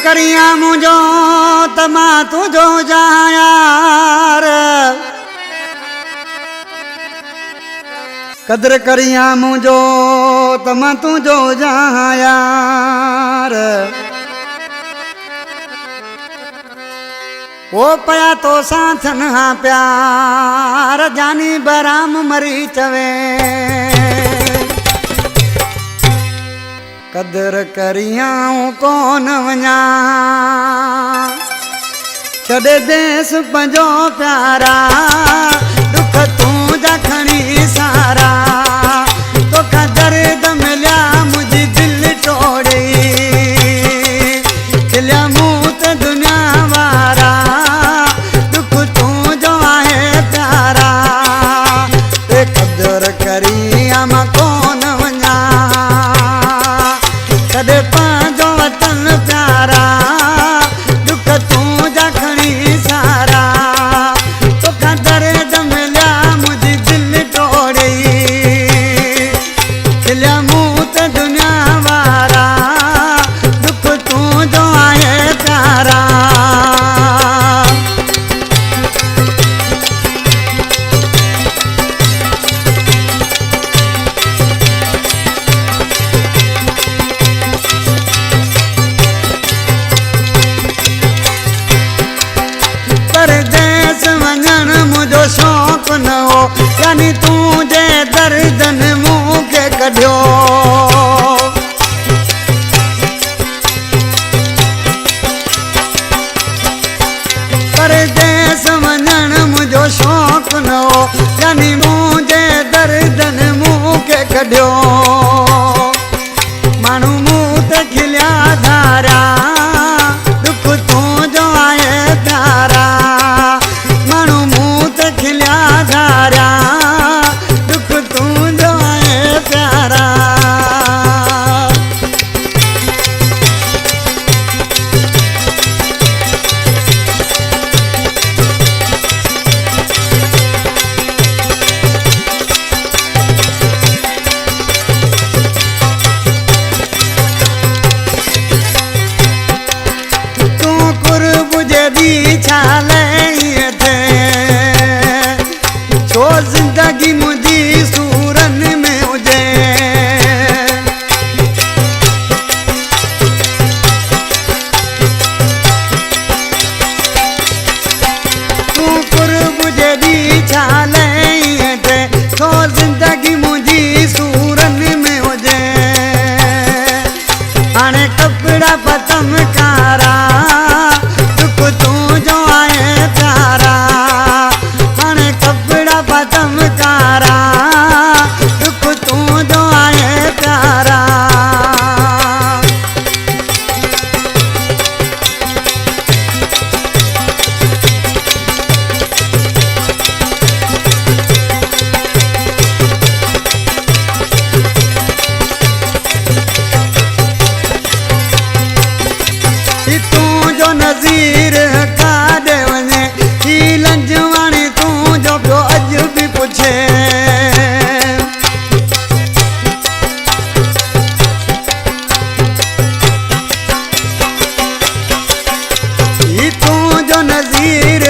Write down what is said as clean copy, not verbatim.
करिया मुझो तमा तुझो यार कदर करिया मुझो तमा तुझो यार वो पया तो साथन हा प्यार जानी बराम मरी चवे कदर करियाऊं कौन वञा छॾे देस पंहिंजो प्यारा दुख तूं जा खणी सारा तोखां दर्द मिलिया मुंहिंजी दिलि टोड़ी खिलिया मूं ते दुनिया वारा दुख तूं जो आहे प्यारा ते कदर करियां मां कौन वञा कदे पांजो वतन प्यारा दुख तूं जा खणी सारा तोखां दर्द मिलिया मुंहिंजी दिलि टोड़ी खिलिया मूं ते दुनिया वारा दुख तूं जो आहे प्यारा परदेस वञण मुंहिंजो शौक़ु न हो यानी तूं जे दर्दन मूंखे कढियो परदेस वञण मुंहिंजो शौक़ु न हो यानी मुंहिंजे दर्दन मूंखे कढियो माण्हू मूं ते खिलिया धारा दुख तूं जो आहे प्यारा माण्हू मूं ते खिलिया धारा दुख तूं जो आहे प्यारा तूं कुर्ब जे दी छाले थे छो जिंदगी मुंहिंजी सूरन में हुजे तूं कुर्ब जे दी छाले थे छो जिंदगी मुंहिंजी सूरन में हुजे हाणे कपिड़ा पतम कारा दुख तूं जो आहे प्यारा हाणे कपिड़ा पतम कारा दुख तूं जो आहे प्यारा तूं जो नज़ीर काॾे वञे ही लंजवाणी तूं जो पियो अॼु बि पुछे ही तूं जो नज़ीर